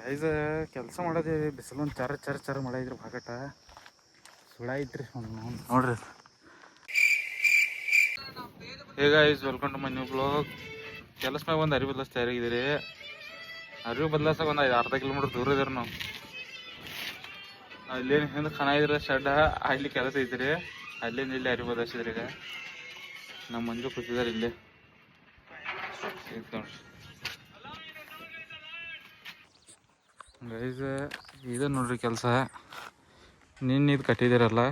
Guys ಕೆಲಸ ಮಾಡೋದು ಬಿಸಿಲೊಂದು ಚರ ಮಳೆ ಇದ್ರ ಭಾಗಟ ಸುಳ ಐತ್ರಿ ನೋಡ್ರಿ. Hey guys welcome to my new blog. ಕೆಲಸ ಮ್ಯಾಗ ಒಂದು ಅರಿವು ಬದಲಾಯಿಸಿ ತಯಾರಾಗಿದ್ದೀರಿ. ಅರಿವು ಬದಲಾಯಿಸಕ್ಕೆ ಒಂದು ಅರ್ಧ ಕಿಲೋಮೀಟರ್ ದೂರ ಇದ್ರಿ ನಾವು. ಅಲ್ಲೇನು ಹಿಂದೆ ಖಾನ ಇದ್ರೆ ಶೆಡ್ ಅಲ್ಲಿ ಕೆಲಸ ಐತ್ರಿ. ಅಲ್ಲಿಂದ ಇಲ್ಲಿ ಅರಿವು ಬದಲಾಯಿಸಿದ್ರಿ. ಈಗ ನಮ್ಮ ಮಂಜು ಕೂತಿದ್ದಾರೆ ಇಲ್ಲೇ ನೋಡ್ರಿ. ಗೈಸ್ ಇದು ನೋಡ್ರಿ ಕೆಲಸ. ನಿನ್ನೆ ಇದು ಕಟ್ಟಿದ್ದೀರಲ್ಲ,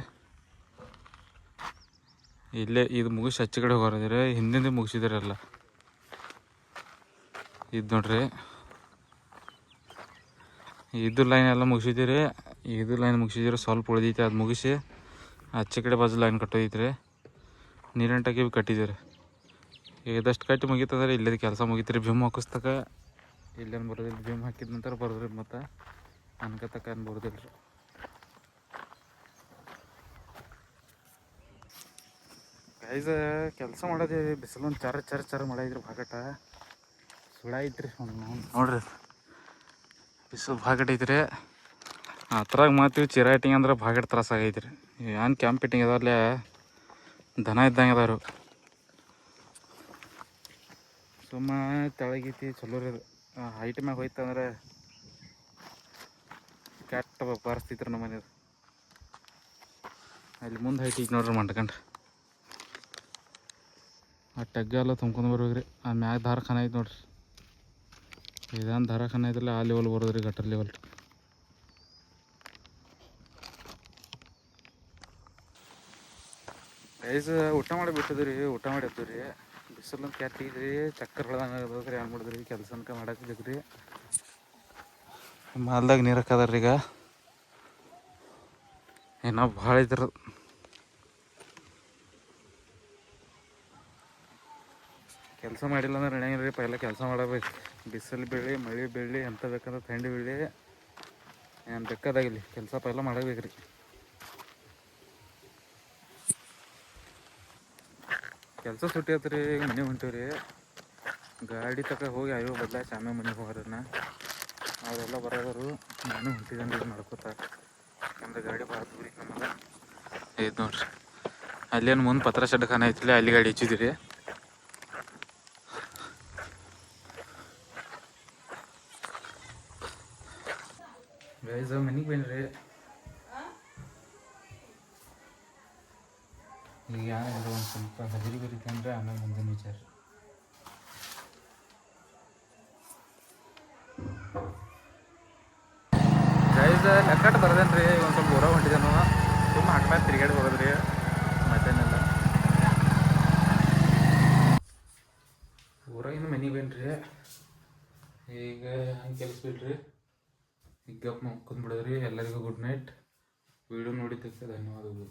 ಇಲ್ಲೇ ಇದು ಮುಗಿಸಿ ಹಚ್ಚ ಕಡೆ ಹೊರದಿರಿ. ಹಿಂದಿಂದ ಮುಗಿಸಿದಿರಲ್ಲ ಇದು ನೋಡ್ರಿ. ಇದು ಲೈನ್ ಎಲ್ಲ ಮುಗಿಸಿದ್ದೀರಿ. ಇದು ಲೈನ್ ಮುಗಿಸಿದಿರಿ, ಸ್ವಲ್ಪ ಉಳಿದೈತಿ. ಅದು ಮುಗಿಸಿ ಆಚೆ ಕಡೆ ಬಾಜು ಲೈನ್ ಕಟ್ಟೋದೈತ್ರಿ. ನೀರಿನ ಟಂಕಿ ಕಟ್ಟಿದ್ದೀರಿ. ಇದಷ್ಟು ಕಟ್ಟಿ ಮುಗೀತಂದ್ರೆ ಇಲ್ಲದ ಕೆಲಸ ಮುಗೀತ್ರಿ. ಭೀಮ್ ಹಾಕಿಸ್ತಕ ಇಲ್ಲೇನು ಬರೋದಿಲ್ಲ. ಭೀಮ್ ಹಾಕಿದ ನಂತರ ಬರೋದ್ರಿ. ಮತ್ತು ಅನ್ಕತಕ್ಕ ಏನು ಬರೋದಿಲ್ಲ ರೀ. ಗೈಸ್ ಕೆಲಸ ಮಾಡೋದು ಬಿಸಿಲೊಂದು ಚರ ಮಳೆ ಇದ್ರ ಭಾಗಟ ಸುಳ ಐತ್ರಿ ನೋಡ್ರಿ. ಬಿಸಿಲು ಭಾಗಟ ಐತ್ರಿ. ಅದ್ರಾಗ ಮಾತೀವಿ ಚಿರಾಟಿಂಗ್ ಅಂದ್ರೆ ಭಾಗಟ ತ್ರಾಸ ಆಗೈತ್ರಿ. ಏನು ಕ್ಯಾಂಪ್ ಇಟ್ಟಿಂಗ್ ಅದಾವಲ್ಲೇ ದನ ಇದ್ದಂಗೆ ಅದಾರು. ಸುಮ್ಮ ತೆಳಗೈತಿ ಚಲೋ ರೀ. ಹೈಟ್ ಮ್ಯಾಗ ಹೋಯ್ತಂದ್ರೆ ಕೆಟ್ಟ ಪರಿಸ್ಥಿತಿ ನಮ್ಮ ಮನೇದು. ಅಲ್ಲಿ ಮುಂದೆ ಹೈಟ್ ಈಗ ನೋಡ್ರಿ ಮಾಡ್ಕೊಂಡ್ರಿ. ಆ ಟಗ್ಗೆ ಎಲ್ಲ ತುಂಬ್ಕೊಂಡು ಬರ್ಬೇಕ್ರಿ. ಆ ಮ್ಯಾಗ ದಾರಖಾನ ಐತೆ ನೋಡ್ರಿ. ಇದೇನು ದಾರಖಾನ ಐತಲ್ಲ ಆ ಲೆವೆಲ್ ಬರೋದ್ರಿ, ಗಟರ್ ಲೆವೆಲ್. ಗೈಸ್ ಊಟ ಮಾಡಿ ಬಿಟ್ಟಿದ್ರಿ. ಊಟ ಮಾಡಿ ಎದ್ದುರಿ. ಬಿಸಿಲು ಕೆಟ್ಟಿದ್ರಿ, ಚಕ್ಕರ್ ಹೊಳ್ದಂಗೆ ಆಗ್ತದ್ರಿ. ಏನು ಮಾಡಿದ್ರಿ ಕೆಲಸನ್ಕ ಮಾಡಾಕಿದ್ರಿ. ಮಾಲ್ದಾಗ ನೀರು ಹಾಕದಾರ್ರಿ. ಈಗ ಏನೋ ಭಾಳ ಇದ್ರ ಕೆಲಸ ಮಾಡಿಲ್ಲ ಅಂದ್ರೆ ನಡೆಯಂಗಿಲ್ಲ ರೀ. ಪೈಲ ಕೆಲಸ ಮಾಡಬೇಕು. ಬಿಸಿಲು ಬೀಳಿ ಮಳೆ ಬೀಳಿ ಎಂತ ಬೇಕಂದ್ರೆ ಥಂಡಿ ಬೀಳಿ ಏನು ಬೇಕಾದಾಗಿಲ್ಲಿ ಕೆಲಸ ಪೈಲ ಮಾಡಬೇಕು ರೀ. ಕೆಲಸ ಸುಟ್ಟಿ ಆತ್ರಿ. ಈಗ ಮನೆಗೆ ಹೊಂಟೀವಿ ರೀ. ಗಾಡಿ ತಕ ಹೋಗಿ ಅಯ್ಯೋ ಬದಲಾಯಿಸಿ ಆಮೇಲೆ ಮನೆಗೆ ಹೋಗೋರನ್ನ ಅವರೆಲ್ಲ ಬರೋದರು. ನಾನು ಹೊಂಟಿದ್ದೇನೆ ರೀ ನಡ್ಕೋತ. ಯಾಕಂದ್ರೆ ಗಾಡಿ ಭಾಳ ದೂರ ಐತೆ ನಮಗೆ. ಐತೆ ನೋಡ್ರಿ. ಅಲ್ಲೇನು ಮುಂದೆ ಪತ್ರ ಶೆಡ್ ಖಾನ ಐತಿಲ್ಲ, ಅಲ್ಲಿ ಗಾಡಿ ಹಚ್ಚಿದ್ರಿ. ಗೈಸ್ ಮನೆಗೆ ಬನ್ನಿರಿ. ಈಗ ಯಾರು ಒಂದು ಸ್ವಲ್ಪ ಹದಿರಿ ಬರೀತಂದ್ರೆ ಆಮೇಲೆ ಮುಂದಿನ ವಿಚಾರ. ಗೈಸ್ ಲೆಕ್ಕಟ್ಟು ಬರ್ದೇನು ರೀ. ಒಂದು ಸ್ವಲ್ಪ ಊರಾಗ ಹೊಂಟಿದ್ದೇನು. ತುಂಬ ಹಾಕ್ಮೇಲೆ ತಿರುಗಾಡಿ ಹೋಗೋದ್ರಿ ಮಧ್ಯಾಹ್ನೆಲ್ಲ. ಊರಾಗಿನ ಮನೆಗೆ ಬನ್ನಿರಿ. ಈಗ ಹಂಗೆ ಕೆಲಸ ಬಿಡ್ರಿ. ಈಗ ಗಪ್ ಮುಕ್ಕೊಂಡ್ಬಿಡೋದ್ರಿ. ಎಲ್ಲರಿಗೂ ಗುಡ್ ನೈಟ್. ವಿಡಿಯೋ ನೋಡಿದ್ದಕ್ಕೆ ಧನ್ಯವಾದಗಳು.